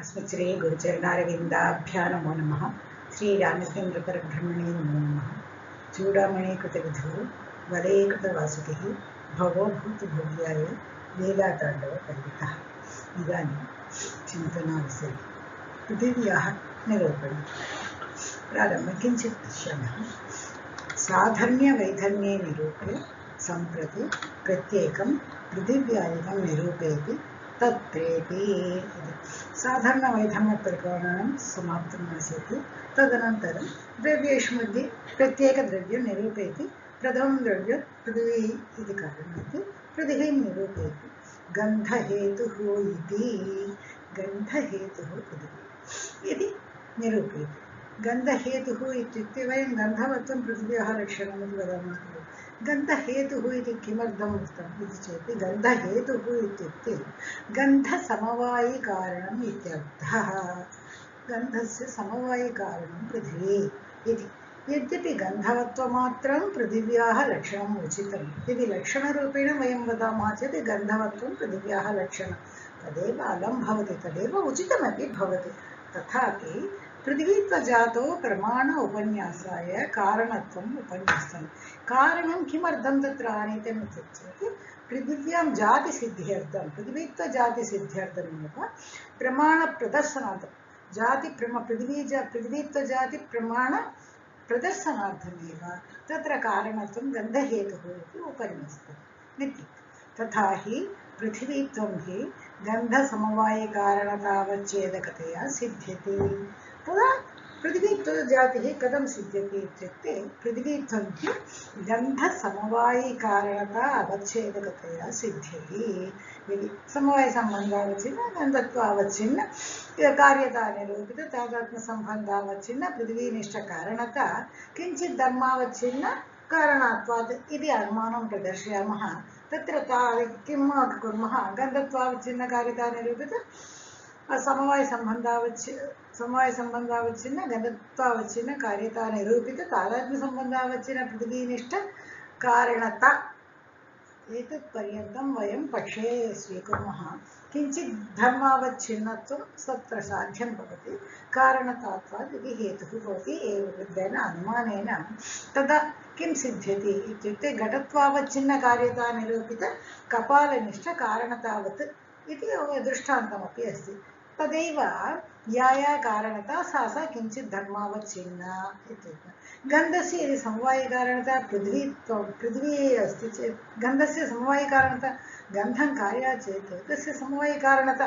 अस्मत् श्री गुरुचरणारविन्दाभ्यां नमो नमः। श्री रामचन्द्रपरब्रह्मणे नमो नमः। चूडामणिकृतविधौ वलयकृतवासुकिः भवो भूतभव्याय लीलाताण्डवपण्डितः। इदानीं चिन्तनाविषये पृथिव्याः निरूपणं प्रारम्भं किञ्चित् पश्यामः। साधर्म्यवैधर्म्ये निरूप्य सम्प्रति प्रत्येकं पृथिव्यादिकं निरूपयति तत्रेपि साधारणवैधर्म्यप्रकरणं समाप्तम् आसीत्। तदनन्तरं द्रव्येषु मध्ये प्रत्येकद्रव्यं निरूपयति। प्रथमं द्रव्यं पृथिवी इति कारणात् पृथिवीं निरूपयति। गन्धहेतुः इति गन्धहेतुः पृथिवी इति निरूपयति। गन्धहेतुः इत्युक्ते वयं गन्धवत्वं पृथिव्याः लक्षणम् इति वदामः खलु। गन्धहेतुः इति किमर्थम् उक्तम् इति चेत् गन्धहेतुः इत्युक्ते गन्धसमवायिकारणम् इत्यर्थः। गन्धस्य समवायिकारणं पृथिवी इति। यद्यपि गन्धवत्वमात्रं पृथिव्याः लक्षणम् उचितं, यदि लक्षणरूपेण वयं वदामः चेत् गन्धवत्वं पृथिव्याः लक्षणं तदेव अलं भवति, तदेव उचितमपि भवति। तथापि पृथिवीत्वजातो प्रमाण उपन्यासाय कारणत्वम् उपन्यस्तं। कारणं किमर्थं तत्र आनीतम् इत्युक्ते पृथिव्यां जातिसिद्ध्यर्थं, पृथिवीत्वजातिसिद्ध्यर्थमेव प्रमाणप्रदर्शनार्थं पृथिवीत्वजातिप्रमाणप्रदर्शनार्थमेव तत्र कारणत्वं गन्धहेतुः इति उपन्यस्तं इति। तथा हि पृथिवीत्वं हि गन्धसमवायिकारणतावच्छेदकतया सिद्ध्यति। तदा पृथिवीत्वजातिः कथं सिद्ध्यति इत्युक्ते पृथिवीत्वं हि गन्धसमवायिकारणता अवच्छेदकतया सिद्ध्यति। यदि समवायसम्बन्धावच्छिन्न गन्धत्वावच्छिन्न कार्यतानिरूपित तादात्म्यसम्बन्धावच्छिन्न पृथिवीनिष्ठकारणता किञ्चित् धर्मावच्छिन्न कारणात्वात् इति अनुमानं प्रदर्शयामः। तत्र किं कुर्मः, गन्धत्वावच्छिन्न कार्यतानिरूपित समवायसम्बन्धावच्छिन्न गन्धत्वावच्छिन्न कार्यतानिरूपित तादात्म्यसम्बन्धावच्छिन्न पृथिवीनिष्ठ कारणता एतत् पर्यन्तं वयं पक्षे स्वीकुर्मः। किञ्चित् धर्मावच्छिन्नत्वं तत्र साध्यं भवति, कारणतात्वात् इति हेतुः भवति। एवं अनुमानेन तदा किं सिद्ध्यति इत्युक्ते घटत्वावच्छिन्न कार्यता निरूपित कपालनिष्ठ कारणतावत् इति दृष्टान्तमपि अस्ति। तदैव या कारणता सा किञ्चित् धर्मावच्छिन्ना इत्युक्ते। गन्धस्य यदि समवायिकारणता पृथिवी अस्ति चेत् गन्धस्य समवायिकारणता गन्धं कार्या चेत् तस्य समवायिकारणता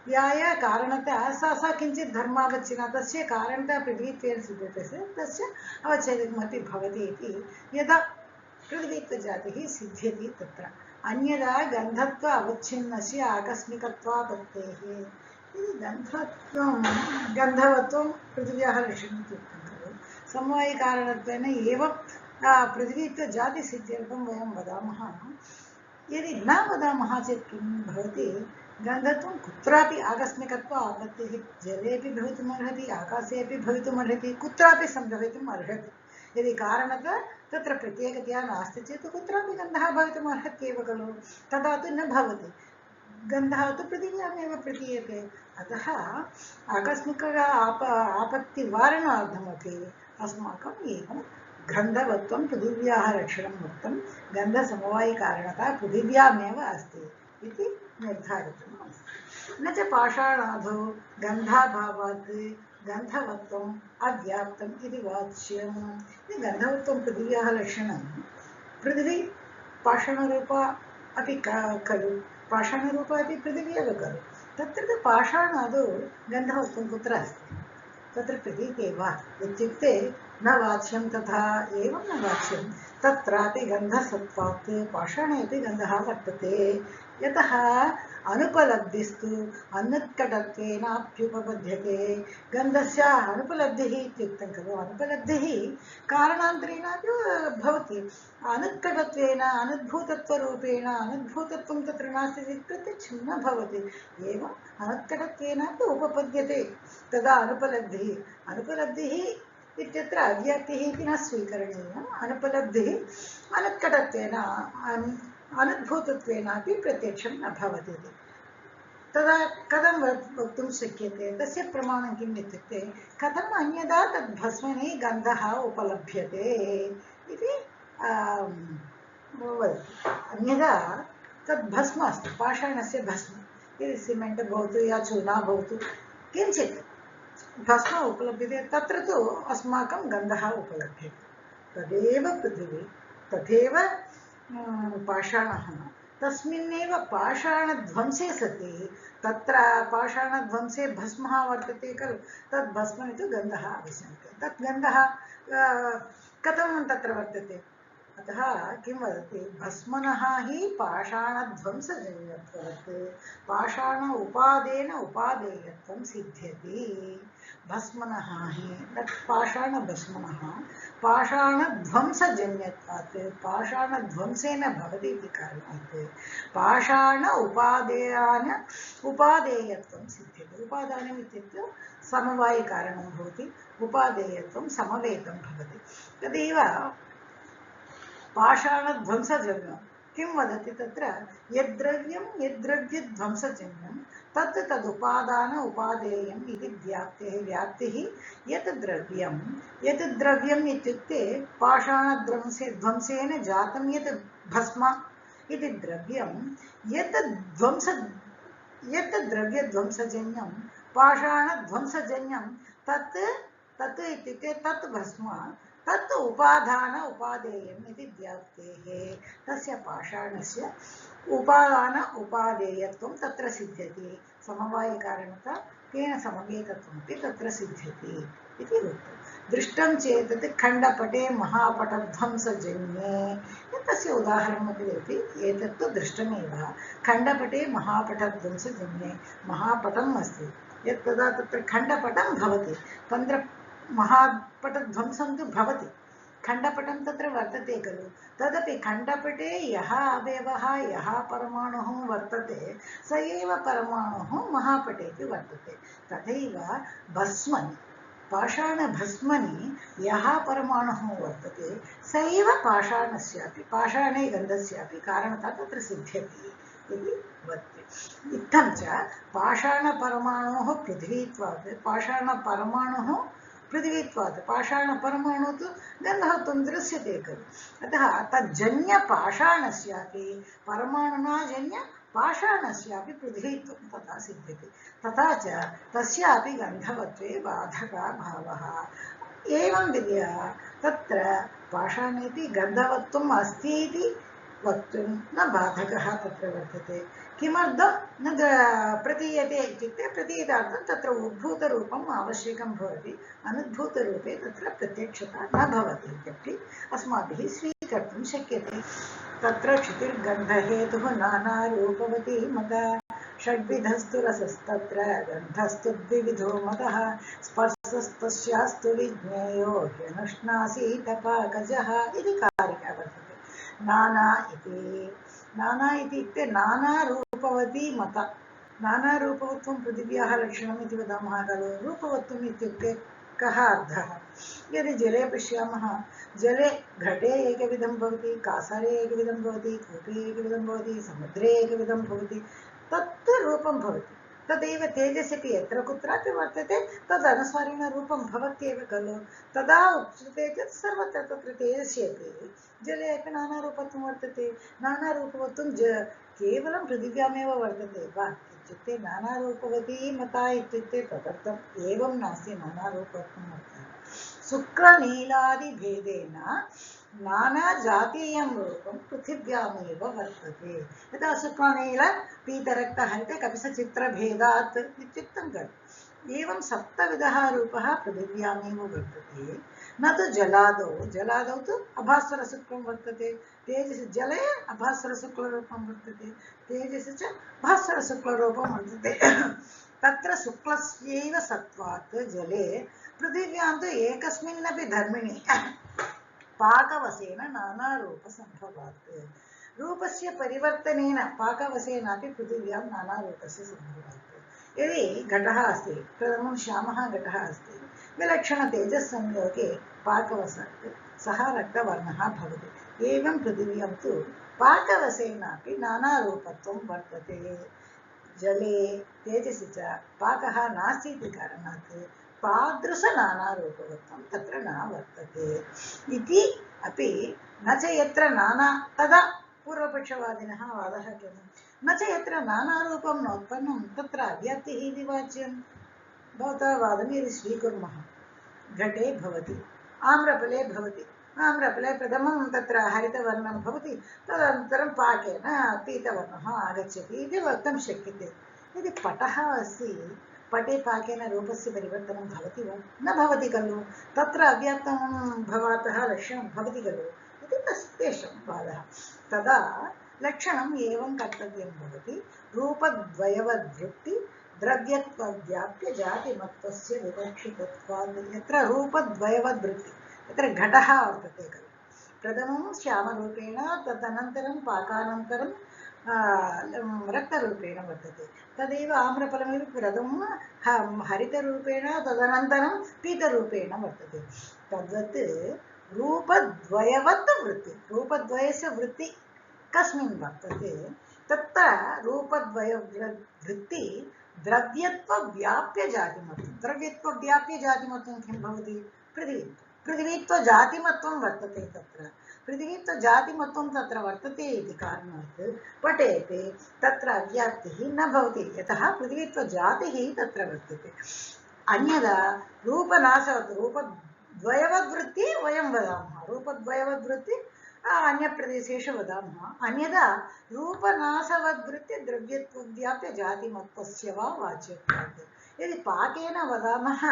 या कारणता सा किञ्चित् धर्मावच्छिन्ना, तस्य कारणता पृथिवीत्वेन सिद्ध्यते चेत् तस्य अवच्छेदकमपि भवति इति यदा पृथिवीत्वजातिः सिद्ध्यति तत्र। अन्यदा गन्धत्व अवच्छिन्नस्य आकस्मिकत्वापत्तेः। गन्धवत्वं पृथिव्याः लक्षणम् इत्युक्तं खलु। समवायिकारणत्वेन एव पृथिवीत्वजातिसिद्ध्यर्थं वयं वदामः। यदि न वदामः चेत् किं भवति, गन्धत्वं कुत्रापि आकस्मिकत्व आपत्तिः जलेपि भवितुमर्हति, आकाशे अपि भवितुमर्हति, कुत्रापि सम्भवितुम् अर्हति। यदि कारणतः तत्र प्रत्येकतया नास्ति चेत् कुत्रापि गन्धः भवितुमर्हत्येव खलु। तदा तु न भवति, गन्धः तु पृथिव्यामेव प्रतीयते। अतः आकस्मिक आपत्तिवारणार्थमपि अस्माकम् एवं गन्धवत्वं पृथिव्याः लक्षणम् उक्तं। गन्धसमवायिकारणता पृथिव्यामेव अस्ति इति निर्धारितम् अस्ति। न च पाषाणादौ गन्धाभावात् गन्धवत्वम् अव्याप्तम् इति वाच्यम्। गन्धवत्वं पृथिव्याः लक्षणं, पृथिवी पाषाणरूपा अपि खलु, पाषाणरूपा अपि पृथिवी एव खलु। तत्र पाषाणादौ गन्धवत्वं कुत्र अस्ति, तत्र प्रतीके वा इत्युक्ते न वाच्यं। तथा एवं न वाच्यं, तत्रापि गन्धसत्वात् पाषाणे अपि गन्धः वर्तते। यतः अनुपलब्धिस्तु अनुत्कटत्वेनाप्युपपद्यते। गन्धस्य अनुपलब्धिः इत्युक्तं खलु, अनुपलब्धिः कारणान्तरेणापि भवति। अनुत्कटत्वेन अनुद्भूतत्वरूपेण, अनुद्भूतत्वं तत्र नास्ति चेत् प्रत्यक्षं न भवति। एवम् अनुत्कटत्वेनापि उपपद्यते। तदा अनुपलब्धिः इत्यत्र अव्याप्तिः इति न स्वीकरणीयम्। अनुपलब्धिः अनुत्कटत्वेन अनुद्भूतत्वेनापि प्रत्यक्षं न भवति। तदा कथं वक्तुं शक्यते? तस्य प्रमाणं किम् इत्युक्ते कथम् अन्यदा तद् भस्मनि गन्धः उपलभ्यते इति वदति। अन्यदा तद् भस्म अस्ति, पाषाणस्य भस्म, यदि सिमेण्ट् भवतु या चूना भवतु, किञ्चित् भस्म उपलभ्यते, तत्र तु अस्माकं गन्धः उपलभ्यते। तदेव पृथिवी, तथैव पाषाणः, तस्मिन्नेव पाषाणध्वंसे सति तत्र पाषाणध्वंसे भस्मः वर्तते खलु, तद् भस्मनि तु गन्धः आवश्यकः। तत् गन्धः कथं तत्र वर्तते? अतः किं वदति, भस्मनः हि पाषाणध्वंसजन्यत्वात् पाषाण उपादेन उपादेयत्वं सिद्ध्यति। भस्मनः हि तत् पाषाणभस्मनः पाषाणध्वंसजन्यत्वात् पाषाणध्वंसेन भवति इति कारणात् पाषाण उपादेयान उपादेयत्वं सिद्ध्यति। उपादानम् इत्युक्ते समवायिकारणं भवति, उपादेयत्वं समवेतं भवति। तदेव पाषाणध्वंसजन्यं किं वदति तत्र, यद्द्रव्यं यद्द्रव्यध्वंसजन्यं तत् तदुपादान उपादेयम् इति व्याप्तेः। व्याप्तिः यत् द्रव्यम् इत्युक्ते पाषाणध्वंसेन जातं यत् भस्म इति द्रव्यं, यत् द्रव्यध्वंसजन्यं पाषाणध्वंसजन्यं तत् इत्युक्ते तत् भस्म, तत् उपादान उपादेयम् इति व्याप्तेः। तस्य पाषाणस्य उपादान उपादेयत्वं तत्र सिद्ध्यति। समवायिकारणता तेन समवेतत्वमपि तत्र सिद्ध्यति इति उक्तं। दृष्टं चेत् खण्डपटे महापटध्वंसजन्ये, तस्य उदाहरणमपि दत्ति। एतत्तु दृष्टमेव, खण्डपटे महापटध्वंसजन्ये महापटम् अस्ति, यत् तदा तत्र खण्डपटं भवति, महापटध्वंसं तु भवति, खण्डपटं तत्र वर्तते खलु। तदपि खण्डपटे यः अवयवः यः परमाणुः वर्तते स एव परमाणुः महापटेपि वर्तते। तथैव भस्मनि, पाषाणभस्मनि यः परमाणुः वर्तते स एव पाषाणस्यापि, पाषाणे गन्धस्यापि कारणतः तत्र सिद्ध्यति इति वदति। इत्थं च पाषाणपरमाणोः पृथ्वीत्वात्, पाषाणपरमाणुः पृथ्वीत्वात्, पाषाणपरमाणु तु गन्धत्वं दृश्यते खलु। अतः तज्जन्यपाषाणस्यापि परमाणुना जन्य पाषाणस्यापि पृथ्वीत्वं तथा सिद्ध्यति। तथा च तस्यापि गन्धवत्वे बाधकः भावः। एवं विद्या तत्र पाषाणेपि गन्धवत्वम् अस्ति इति वक्तुं न बाधकः तत्र वर्तते। किमर्थं न प्रतीयते इत्युक्ते, प्रतीयतार्थं तत्र उद्भूतरूपम् आवश्यकं भवति, अनुद्भूतरूपे तत्र प्रत्यक्षता न भवति इत्यपि अस्माभिः स्वीकर्तुं शक्यते। तत्र क्षितिर्गन्धहेतुः नानारूपवती मता, षड्विधस्तु रसस्तत्र गन्धस्तु द्विविधो मतः, स्पर्शस्तस्यास्तु विज्ञेयो ह्यनुष्णासीतपाकजः इति कारिका वर्तते। नाना इत्युक्ते नानारूपवती मत। नानारूपवत्वं पृथिव्याः लक्षणम् इति वदामः खलु। रूपवत्वम् इत्युक्ते कः अर्थः? यदि जले पश्यामः, जले घटे एकविधं भवति, कासारे एकविधं भवति, कूपे एकविधं भवति, समुद्रे एकविधं भवति, तत् रूपं भवति। तदेव तेजस्यपि यत्र कुत्रापि वर्तते तदनुसारेण रूपं भवत्येव खलु। तदा उच्यते चेत् सर्वत्र तत्र तेजस्यपि जले अपि नानारूपत्वं वर्तते। नानारूपत्वं केवलं पृथिव्यामेव वर्तते वा इत्युक्ते, नानारूपवती मता इत्युक्ते तदर्थम् एवं नास्ति। नानारूपत्वं वर्तते शुक्लनीलादिभेदेन नानाजातीयं रूपं पृथिव्यामेव वर्तते। यथा शुक्लनील पीतरक्तहरित कपिसचित्रभेदात् इत्युक्तं खलु। एवं सप्तविधः रूपः पृथिव्यामेव वर्तते, न तु जलादौ। जलादौ तु अभास्वरशुक्लं वर्तते, तेजसि जले अभास्वरशुक्लरूपं वर्तते, तेजसि च भास्वरशुक्लरूपं वर्तते। तत्र शुक्लस्यैव सत्त्वात् जले, पृथिव्यां तु एकस्मिन्नपि धर्मिणि पाकवशेन नानारूपसम्भवात्। रूपस्य परिवर्तनेन पाकवशेनापि पृथिव्यां नानारूपस्य सम्भवात्। यदि घटः अस्ति, प्रथमं श्यामः घटः अस्ति, विलक्षणतेजस्संयोगे पाकवशात् सः रक्तवर्णः भवति। एवं पृथिव्यां तु पाकवशेनापि नानारूपत्वं वर्तते। जले तेजसि च पाकः नास्ति इति कारणात् तादृशनानारूपवत्वं तत्र न वर्तते इति अपि न च यत्र नाना तदा पूर्वपक्षवादिनः वादः किम् न च यत्र नानारूपं नोत्पन्नं तत्र अव्याप्तिः इति वाच्यं भवतः वादं यदि स्वीकुर्मः घटे भवति आम्रफले भवति आम्रफले प्रथमं तत्र हरितवर्णं भवति तदनन्तरं पाकेन पीतवर्णः आगच्छति इति वक्तुं शक्यते यदि पटः अस्ति पटे पाकेन रूपस्य परिवर्तनं भवति वा न भवति खलु तत्र अव्याप्तं भवतः लक्षणं भवति खलु इति तेषां वादः तदा लक्षणम् एवं कर्तव्यं भवति रूपद्वयवद्वृत्ति द्रव्यत्वव्याप्य जातिमत्वस्य विवक्षितत्वात् यत्र रूपद्वयवद्वृत्ति यत्र घटः वर्तते खलु प्रथमं श्यामरूपेण तदनन्तरं पाकानन्तरं रक्तरूपेण वर्तते तदेव आम्रफलमेव प्रथमं हरितरूपेण तदनन्तरं पीतरूपेण वर्तते तद्वत् रूपद्वयवत् वृत्ति रूपद्वयस्य वृत्ति कस्मिन् वर्तते तत्र रूपद्वयवृत्ति द्रव्यत्वव्याप्य जातिमत्वं द्रव्यत्वव्याप्य जातिमत्वं किं भवति पृथिवीत्वजातिमत्वं वर्तते तत्र पृथिवीत्वजातिमत्वं तत्र वर्तते इति कारणात् पठेते तत्र अव्याप्तिः न भवति यतः पृथिवीत्वजातिः तत्र वर्तते अन्यदा रूपनाशवत् रूपद्वयवद्वृत्ति वयं वदामः रूपद्वयवद्वृत्ति अन्यप्रदेशेषु वदामः अन्यदा रूपनाशवद्वृत्ति द्रव्यत्वव्याप्य जातिमत्वस्य वा वाच्यत्वात् यदि पाकेन वदामः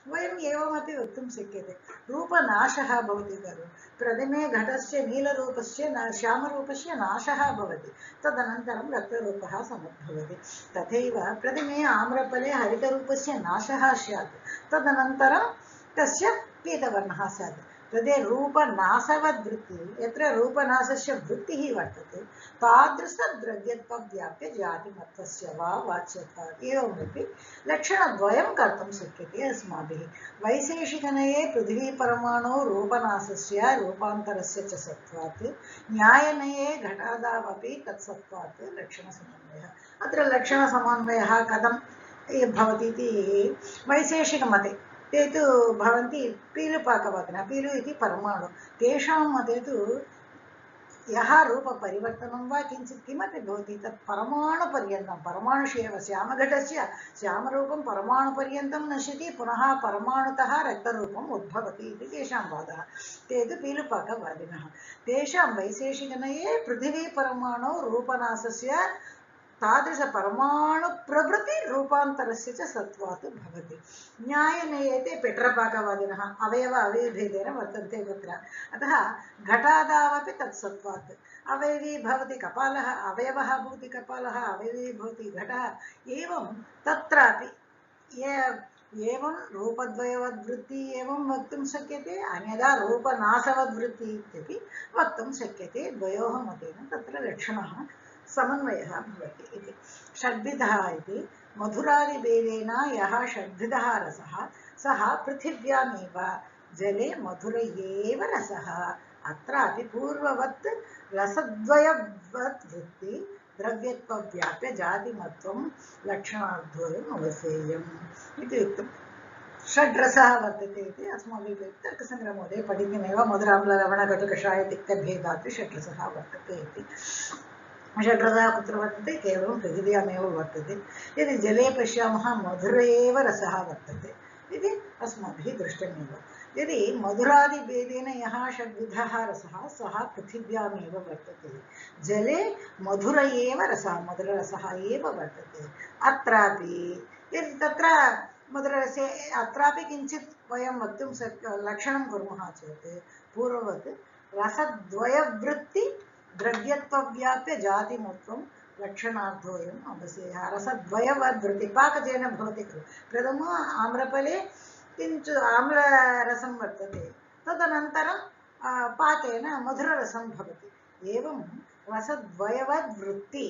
वयम् एवमपि वक्तुं शक्यते रूपनाशः भवति खलु प्रथमे घटस्य नीलरूपस्य श्यामरूपस्य नाशः भवति तदनन्तरं रक्तरूपः समुद्भवति तथैव प्रथमे आम्रफले हरितरूपस्य नाशः स्यात् तदनन्तरं तस्य पीतवर्णः स्यात् तदे रूपनाशवद्वृत्ति यत्र रूपनाशस्य वृत्तिः वर्तते तादृशद्रव्यत्वव्याप्य जातिमत्वस्य वा वाच्यत्वात् एवमपि लक्षणद्वयं कर्तुं शक्यते अस्माभिः वैशेषिकनये पृथिवीपरमाणौ रूपनाशस्य रूपान्तरस्य च सत्त्वात् न्यायनये घटादावपि तत्सत्त्वात् लक्षणसमन्वयः अत्र लक्षणसमन्वयः कथं भवति इति वैशेषिकमते ते तु भवन्ति पीलुपाकवादिनः पीलु इति परमाणु तेषां मते तु यः रूपपरिवर्तनं वा किञ्चित् किमपि भवति तत् परमाणुपर्यन्तं परमाणुषु एव श्यामघटस्य श्यामरूपं परमाणुपर्यन्तं नश्यति पुनः परमाणुतः रक्तरूपम् उद्भवति इति तेषां वादः ते तु पीलुपाकवादिनः तेषां वैशेषिकनये पृथिवीपरमाणौ रूपनाशस्य तादृशपरमाणुप्रभृति रूपान्तरस्य च सत्त्वात् भवति न्यायनये पेट्रपाकवादिनः अवयव अवयवभेदेन वर्तन्ते तत्र अतः घटादावपि तत्सत्त्वात् अवयवी भवति कपालः अवयवः भवति कपालः अवयवी भवति घटः एवं तत्रापि एवं रूपद्वयवद्वृत्ति एवं वक्तुं शक्यते अन्यदा रूपनाशवद्वृत्ति इत्यपि वक्तुं शक्यते द्वयोः मतेन तत्र लक्षणः समन्वयः भवति इति षड्विधः इति मधुरादिभेदेन यः षड्विधः रसः सः पृथिव्यामेव जले मधुर एव रसः अत्रापि पूर्ववत् रसद्वयवत् वृत्ति द्रव्यत्वव्याप्य जातिमत्वं लक्षणाद्वयम् अवसेयम् इति उक्तम् षड्रसः वर्तते इति अस्माभिः तर्कसङ्ग्रहमहोदये पठितमेव मधुराम्ललवणकटुकषायतिक्तभेदात् षड्रसः वर्तते इति षड्रसः कुत्र वर्तते केवलं पृथिव्यामेव वर्तते यदि जले पश्यामः मधुर एव रसः वर्तते इति अस्माभिः दृष्टमेव यदि मधुरादिभेदेन यः षड्विधः रसः सः पृथिव्यामेव वर्तते जले मधुर एव रसः मधुररसः एव वर्तते अत्रापि यदि तत्र मधुररसे अत्रापि किञ्चित् वयं वक्तुं लक्षणं कुर्मः चेत् पूर्ववत् रसद्वयवृत्ति द्रव्यत्वव्याप्य जातिमत्वं लक्षणार्थोऽयम् अवसेयः रसद्वयवद्वृत्ति पाकजेन भवति खलु प्रथमम् आम्रफले किञ्चित् आम्लरसं वर्तते तदनन्तरं पाकेन मधुररसं भवति एवं रसद्वयवद्वृत्ति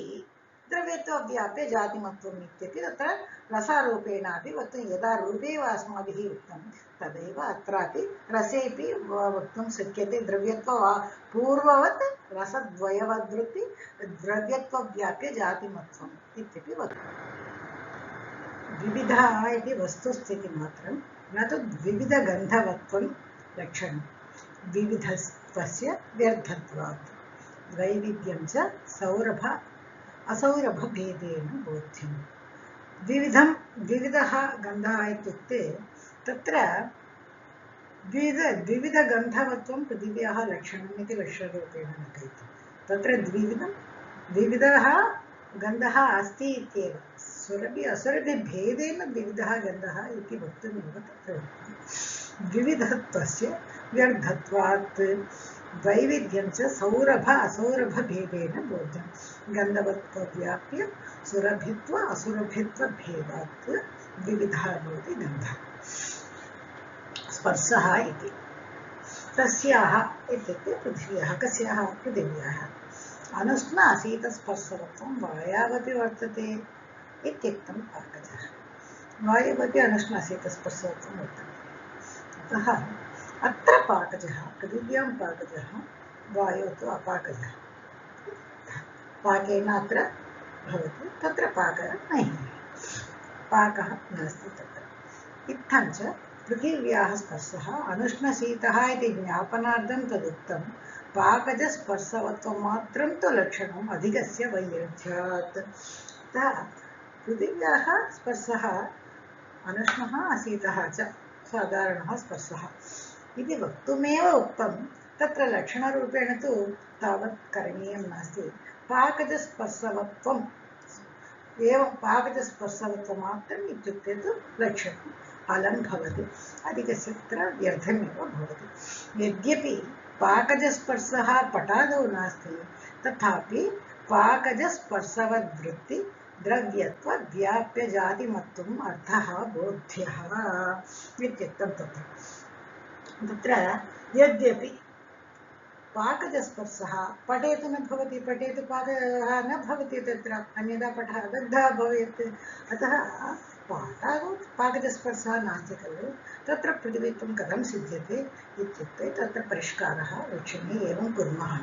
द्रव्यत्वव्याप्य जातिमत्वम् इत्यपि तत्र रसारूपेणापि वक्तुं यदा रूपेव अस्माभिः उक्तं तदेव अत्रापि रसेपि वक्तुं शक्यते द्रव्यत्व पूर्ववत् रसद्वयवद्वृत्ति द्रव्यत्वव्याप्य जातिमत्वम् इत्यपि वक्तुम्। विविधा इति वस्तुस्थितिमात्रं न तु द्विविधगन्धवत्वं लक्षणं विविधत्वस्य व्यर्थत्वात् वैविध्यं च सौरभ असौरभभेदेन बोध्यम्। द्विविधः गन्धः इत्युक्ते तत्र द्विविधगन्धवत्वं पृथिव्याः लक्षणम् इति लक्षणरूपेण कथयति। तत्र द्विविधः गन्धः अस्ति इत्येव, सुरभि असुरभिभेदेन द्विविधः गन्धः इति वक्तुमेव तत्र उक्तं। द्विविधत्वस्य व्यर्थत्वात् वैविध्यं च सौरभ असौरभभेदेन बोध्यं। गन्धवत्वव्याप्य सुरभित्व असुरभित्वभेदात् द्विविधः भवति गन्धः। स्पर्शः इति तस्याः इत्युक्ते पृथिव्याः, कस्याः? पृथिव्याः अनुष्ण अशीतस्पर्शवत्वं वायावपि वर्तते इत्युक्तं पाकजः। वायुवपि अनुष्ण अशीतस्पर्शवत्वं वर्तते। अतः अत्र पाकजः, पृथिव्यां पाकजः, वायौ तु अपाकजः। पाकेन अत्र भवति, तत्र पाकः नहि, पाकः नास्ति तत्र। इत्थं च पृथिव्याः स्पर्शः अनुष्णशीतः इति ज्ञापनार्थं तदुक्तं। पाकजस्पर्शवत्वमात्रं तु लक्षणम् अधिकस्य वैरुध्यात्। अतः पृथिव्याः स्पर्शः अनुष्णः अशीतः च साधारणः स्पर्शः इति वक्तुमेव उक्तं। तत्र लक्षणरूपेण तु तावत् करणीयं नास्ति। पाकजस्पर्शवत्वम् एवं पाकजस्पर्शवत्वमात्रम् इत्युक्ते तु लक्षणम् अलं भवति, अधिकस्य तत्र व्यर्थमेव भवति। यद्यपि पाकजस्पर्शः पटादौ नास्ति, तथापि पाकजस्पर्शवद्वृत्ति द्रव्यत्वव्याप्यजातिमत्वम् अर्थः बोध्यः इत्युक्तं। तत्र यद्यपि पाकजस्पर्शः पटे तु न भवति, पटे तु पाकः न भवति, तत्र अन्यथा पटः दग्धः भवेत्। अतः पाठादौ पाकजस्पर्शः नास्ति खलु, तत्र पृथिवीत्वं कथं सिद्ध्यते इत्युक्ते तत्र परिष्कारः वक्ष्यते। एवं कुर्मः।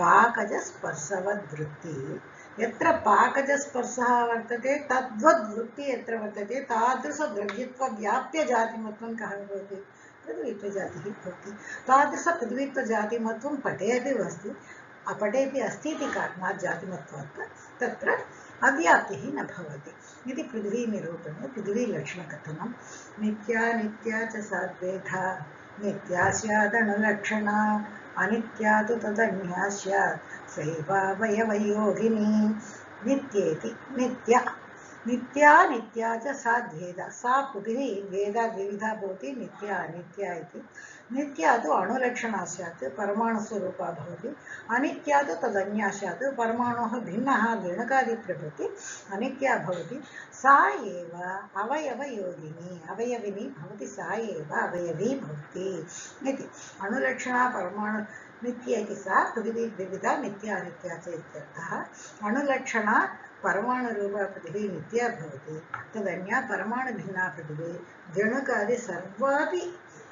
पाकजस्पर्शवद्वृत्तिः यत्र पाकजस्पर्शः वर्तते तद्वद्वृत्तिः यत्र वर्तते तादृशद्रव्यत्वव्याप्यजातिमत्वं कः भवति? पृथिवीत्वजातिः भवति। तादृशपृथिवीत्वजातिमत्वं पटे अपि अस्ति, अपटेपि अस्ति इति कारणात् जातिमत्वात् तत्र अव्याप्तिः न भवति इति पृथिवीनिरूपणे पृथिवीलक्षणकथनं। नित्या नित्या च साद्वेधा नित्या स्यादनुलक्षणा अनित्या तु तदन्या स्यात् सैवावयवयोगिनी। नित्येति नित्या, नित्या नित्या च साद्वेदा, सा पृथिवी वेदा द्विविधा भवति, नित्या अनित्या इति। नित्या तु अणुलक्षणा स्यात्, परमाणुस्वरूपा भवति। अनित्या तु तदन्या स्यात्, परमाणुः भिन्नः गणकादिप्रभृति अनित्या भवति। सा एव अवयवयोगिनी, अवयविनी भवति, सा एव अवयवी भवति इति। अणुलक्षणा परमाणु नित्या इति सा पृथिवी द्विविधा नित्या अनित्या च इत्यर्थः। अणुलक्षणा परमाणुरूपा पृथिवी नित्या भवति, तदन्या परमाणुभिन्ना पृथिवी जणकादि सर्वापि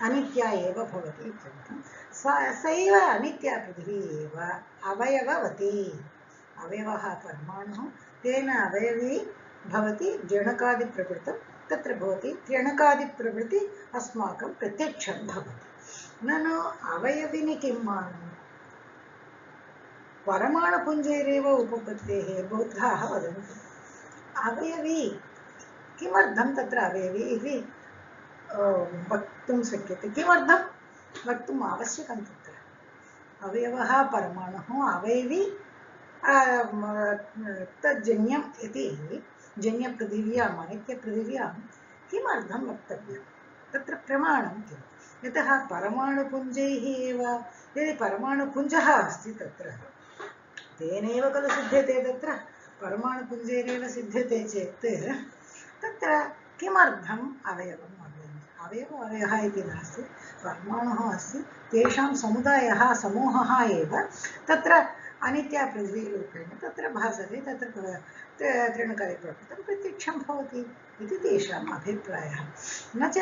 अनित्या एव भवति इत्यर्थं। सैव अनित्या पृथिवी एव अवयववती, अवयवः परमाणुः, तेन अवयवी भवति, जणकादिप्रभृतं तत्र भवति। त्र्यणकादिप्रभृति अस्माकं प्रत्यक्षं भवति। ननु अवयविनि किं मानं? परमाणुपुञ्जैरेव उपपत्तेः बौद्धाः वदन्ति। अवयवी किमर्थं तत्र अवयवी इति वक्तुं शक्यते। किमर्थं वक्तुम् आवश्यकं? तत्र अवयवः परमाणुः, अवयवी तज्जन्यम् इति जन्यपृथिव्याम् अनित्यपृथिव्यां किमर्थं वक्तव्यं? तत्र प्रमाणं किं? यतः परमाणुपुञ्जैः एव, यदि परमाणुपुञ्जः अस्ति तत्र तेनैव खलु सिद्ध्यते, तत्र परमाणुपुञ्जैरेव सिद्ध्यते चेत् तत्र किमर्थम् अवयवम्? अवयवः इति नास्ति, परमाणुः अस्ति, तेषां समुदायः समूहः एव तत्र अनित्या पृथिवीरूपेण तत्र भासते, तत्र त्रिणकादिप्रभृतं प्रत्यक्षं भवति इति तेषाम् अभिप्रायः। न च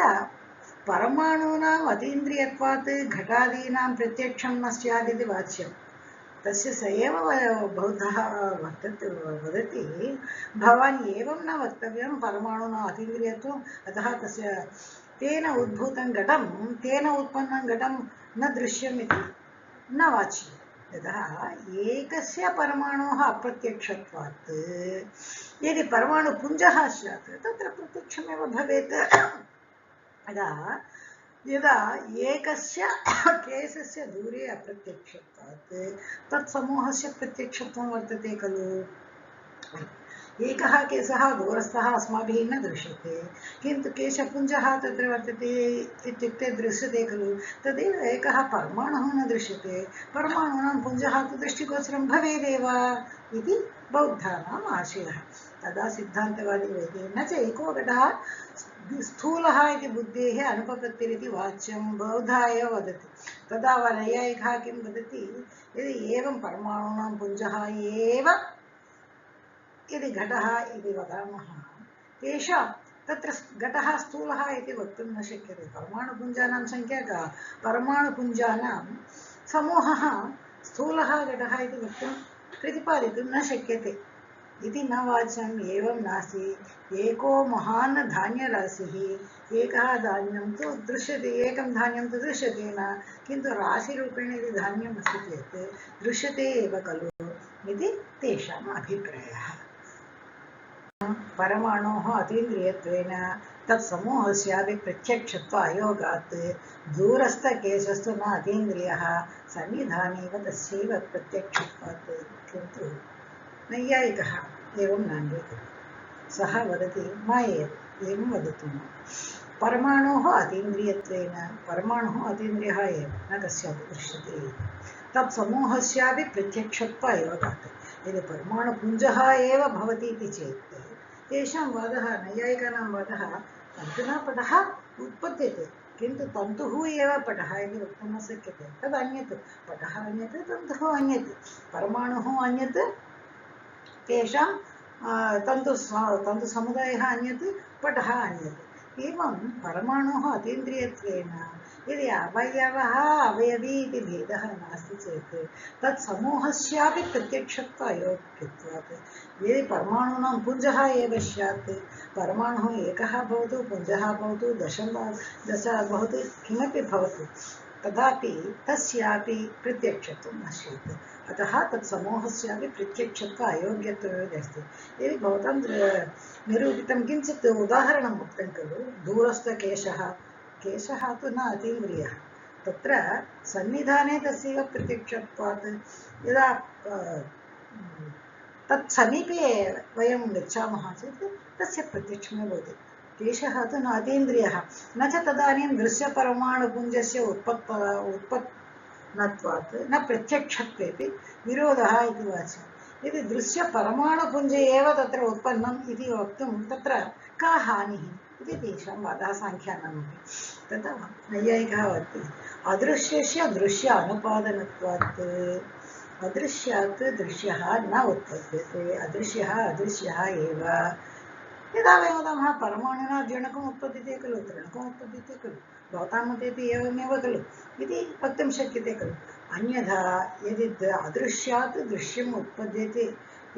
परमाणूनाम् अतीन्द्रियत्वात् घटादीनां प्रत्यक्षं न स्यात् इति वाच्यं। तस्य स एव बौद्धः वर्तते वदति भवान् एवं न वक्तव्यं परमाणुना अतीन्द्रियत्वम् अतः तस्य तेन उद्भूतं घटं तेन उत्पन्नं घटं न दृश्यम् इति न वाच्यम् यतः एकस्य परमाणोः अप्रत्यक्षत्वात् यदि परमाणुपुञ्जः स्यात् तत्र प्रत्यक्षमेव भवेत् यदा यदा एकस्य केशस्य दूरे अप्रत्यक्षत्वात् तत्समूहस्य प्रत्यक्षत्वं वर्तते खलु एकः केशः दूरस्थः अस्माभिः न दृश्यते किन्तु केशपुञ्जः तत्र वर्तते इत्युक्ते दृश्यते खलु तदेव एकः परमाणुः न दृश्यते परमाणूनां पुञ्जः तु दृष्टिगोचरं भवेदेव इति बौद्धानाम् आशयः तदा सिद्धान्तवादी वदति न च एको घटः स्थूलः इति बुद्धेः अनुपपत्तिरिति वाच्यं बौद्धः एव वदति तदा नैयायिकः किं वदति यदि एवं परमाणूनां पुञ्जः एव यदि घटः इति वदामः तेषां तत्र घटः स्थूलः इति वक्तुं न शक्यते परमाणुपुञ्जानां संख्या का परमाणुपुञ्जानां समूहः स्थूलः घटः इति वक्तुं प्रतिपादितुं न शक्यते इति न वाच्यम् एवं नास्ति एको महान् धान्यराशिः एकः धान्यं तु दृश्यते एकं धान्यं तु दृश्यते न किन्तु राशिरूपेण यदि धान्यम् अस्ति चेत् दृश्यते एव खलु इति तेषाम् अभिप्रायः परमाणोः अतीन्द्रियत्वेन तत्समूहस्यापि प्रत्यक्षत्व अयोगात् दूरस्थकेशस्तु न अतीन्द्रियः सन्निधानेव तस्यैव प्रत्यक्षत्वात् किन्तु नैयायिकः एवं नाङ्गीकरोति सः वदति मा एवं वदतु परमाणोः अतीन्द्रियत्वेन परमाणुः अतीन्द्रियः एव न कस्यापि दृश्यते तत्समूहस्यापि प्रत्यक्षत्व अयोगात् यदि परमाणुपुञ्जः एव भवति इति चेत् तेषां वादः नैयायिकानां वादः तन्तुना पटः उत्पद्यते किन्तु तन्तुः एव पटः इति वक्तुं न शक्यते तद् अन्यत् पटः अन्यत् तन्तुः अन्यत् परमाणुः अन्यत् तेषां तन्तुसमुदायः अन्यत् पटः अन्यत् एवं परमाणोः अतीन्द्रियत्वेन यदि अवयवः अवयवी इति भेदः नास्ति चेत् तत्समूहस्यापि प्रत्यक्षत्व अयोग्यत्वात् यदि परमाणूनां पुञ्जः एव स्यात् परमाणुः एकः भवतु पुञ्जः भवतु दश भवतु किमपि भवतु तदापि तस्यापि प्रत्यक्षत्वं न स्यात् अतः तत्समूहस्यापि प्रत्यक्षत्व अयोग्यत्वमेव अस्ति यदि भवतां निरूपितं किञ्चित् उदाहरणम् उक्तं खलु दूरस्थकेशः केशः तु न अतीन्द्रियः तत्र सन्निधाने तस्यैव प्रत्यक्षत्वात् यदा तत्समीपे वयं गच्छामः चेत् तस्य प्रत्यक्षमेव भवति केशः तु न अतीन्द्रियः न च तदानीं दृश्यपरमाणुपुञ्जस्य उत्पन्नत्वात् न प्रत्यक्षत्वेपि विरोधः इति वाच्यं यदि दृश्यपरमाणुपुञ्जे एव तत्र उत्पन्नम् इति वक्तुं तत्र का हानिः इति तेषां वादः साङ्ख्यानामपि तथा नैयायिकः वदति अदृश्यस्य दृश्य अनुपादनत्वात् अदृश्यात् दृश्यः न उत्पद्यते अदृश्यः अदृश्यः एव यदा वयं वदामः परमाणुना द्विणुकम् उत्पद्यते खलु त्रिणुकम् उत्पद्यते खलु भवतां मतेपि एवमेव खलु इति वक्तुं शक्यते खलु अन्यथा यदि अदृश्यात् दृश्यम् उत्पद्यते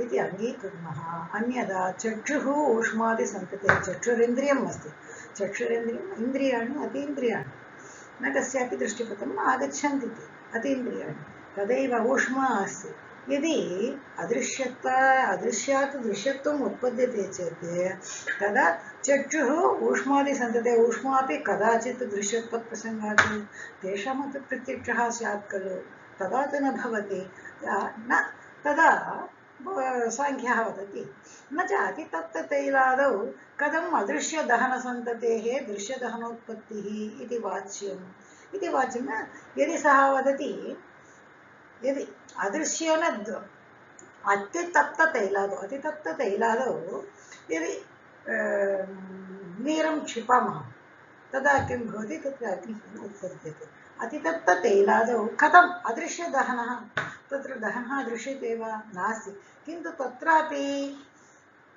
इति अङ्गीकुर्मः अन्यथा चक्षुः ऊष्मादिसन्ततेः चक्षुरिन्द्रियम् अस्ति चक्षुरिन्द्रियम् इन्द्रियाणि अतीन्द्रियाणि न कस्यापि दृष्टिपथं न आगच्छन्ति अतीन्द्रियाणि तदैव ऊष्मा अस्ति यदि अदृश्यात् दृश्यत्वम् उत्पद्यते चेत् तदा चक्षुः ऊष्मादिसन्ततेः ऊष्मा अपि कदाचित् दृश्यत्वप्रसङ्गात् तेषामपि प्रत्यक्षः स्यात् खलु तदा तु न भवति न तदा साङ्ख्यः वदति न च अतितप्ततैलादौ कथम् अदृश्यदहनसन्ततेः दृश्यदहनोत्पत्तिः इति वाच्यं यदि सः वदति यदि अदृश्येन अतितप्ततैलादौ यदि नीरं क्षिपामः तदा किं भवति तत्र अग्निः उत्पद्यते अतितप्ततैलादौ कथम् अदृश्यदहनः तत्र दहनः दृश्यते वा नास्ति किन्तु तत्रापि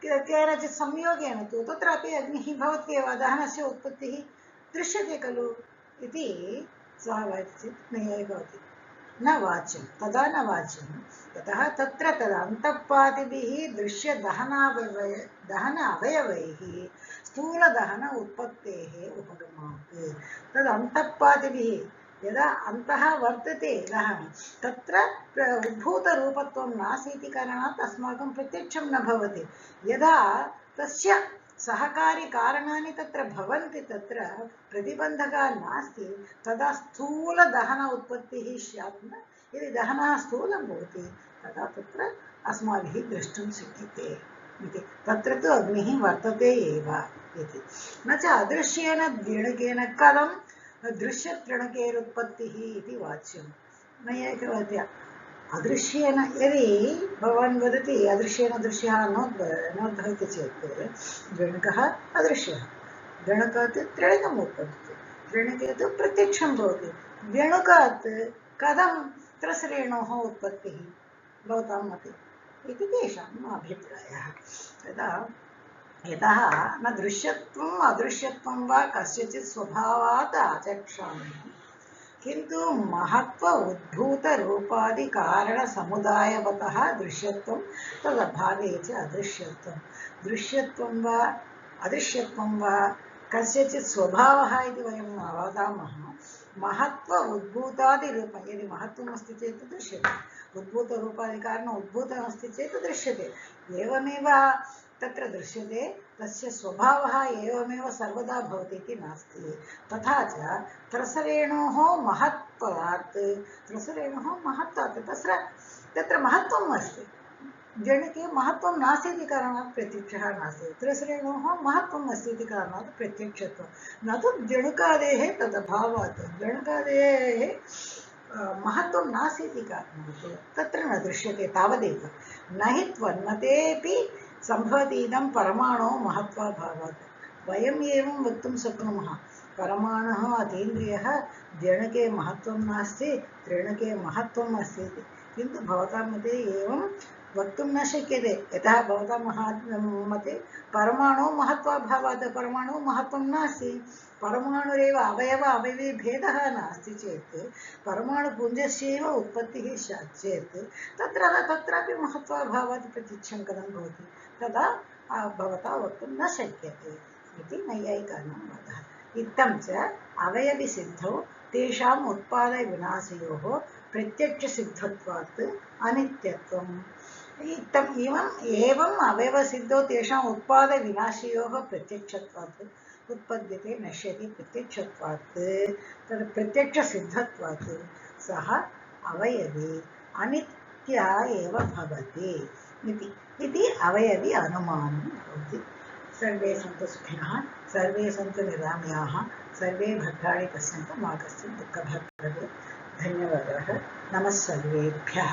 केनचित् संयोगेन तु तत्रापि अग्निः भवत्येव दहनस्य उत्पत्तिः दृश्यते खलु इति सः वदति चेत् नैयायिकः भवति न वाच्यं तदा न वाच्यं यतः तत्र तदन्तःपादिभिः दहन अवयवैः स्थूलदहन उत्पत्तेः उपगमात् तदन्तःपादिभिः यदा अन्तः वर्तते दहनं तत्र उद्भूतरूपत्वं नासीति कारणात् अस्माकं प्रत्यक्षं न भवति यदा तस्य सहकारिकारणानि तत्र भवन्ति तत्र प्रतिबन्धकः नास्ति तदा स्थूलदहन उत्पत्तिः स्यात् न यदि दहनः स्थूलं भवति तदा तत्र अस्माभिः द्रष्टुं शक्यते इति तत्र तु अग्निः वर्तते एव इति न च अदृश्येन द्विणुकेन कथं दृश्यत्रणकेरुत्पत्तिः इति वाच्यं मया एकवाक्य अदृश्येन यदि भवान् वदति अदृश्येन दृश्यः नोद्भवति चेत् द्विणुकः अदृश्यः द्विणुकात् त्रिणुकम् उत्पद्यते त्रिणुके तु प्रत्यक्षं भवति द्विणुकात् कथं त्रसरेणोः उत्पत्तिः भवतां मते इति तेषाम् अभिप्रायः तदा यतः न दृश्यत्वम् अदृश्यत्वं वा कस्यचित् स्वभावात् आचक्षामि किन्तु महत्व उद्भूतरूपादिकारणसमुदायवतः दृश्यत्वं तदभावे च अदृश्यत्वं दृश्यत्वं वा अदृश्यत्वं वा कस्यचित् स्वभावः इति वयं वदामः महत्व उद्भूतादिरूपं यदि महत्वम् अस्ति चेत् दृश्यते उद्भूतरूपादिकारणम् उद्भूतमस्ति चेत् दृश्यते एवमेव तत्र दृश्यते तस्य स्वभावः एवमेव सर्वदा भवति इति नास्ति तथा च त्रसरेणोः महत्त्वात् तत्र महत्त्वम् अस्ति जणके महत्त्वं नास्ति इति कारणात् प्रत्यक्षः नास्ति त्रसरेणोः महत्त्वम् अस्ति इति कारणात् प्रत्यक्षत्वं न तु जणुकादेः तदभावात् जणुकादेः महत्त्वं नास्ति इति कारणात् तत्र न दृश्यते तावदेव न हि त्वन्मतेऽपि सम्भवति इदं परमाणोः महत्त्वाभावात् वयम् एवं वक्तुं शक्नुमः परमाणुः अतीन्द्रियः जणके महत्त्वं नास्ति त्रिणके महत्त्वम् अस्ति इति किन्तु भवतां मते एवं वक्तुं न शक्यते यतः भवतां मते परमाणोः महत्त्वाभावात् परमाणुः महत्त्वं नास्ति परमाणुरेव अवयवी भेदः नास्ति चेत् परमाणुपुञ्जस्यैव उत्पत्तिः स्यात् चेत् तत्रापि महत्त्वाभावात् प्रत्यक्षं कथं भवति तदा भवता वक्तुं न शक्यते इति नैयायिकानां वादः इत्थं च अवयविसिद्धौ तेषाम् उत्पादविनाशयोः प्रत्यक्षसिद्धत्वात् अनित्यत्वम् एवम् अवयवसिद्धौ तेषाम् उत्पादविनाशयोः प्रत्यक्षत्वात् उत्पद्यते नश्यति प्रत्यक्षत्वात् तद् प्रत्यक्षसिद्धत्वात् सः अवयवी अनित्य एव भवति इति अवयवी अनुमानं भवति सर्वे सन्तु सुखिनः सर्वे सन्तु निरामयाः सर्वे भद्राणि पश्यन्तु मा कश्चित् दुःखभाग् भवेत् धन्यवादः नमः सर्वेभ्यः।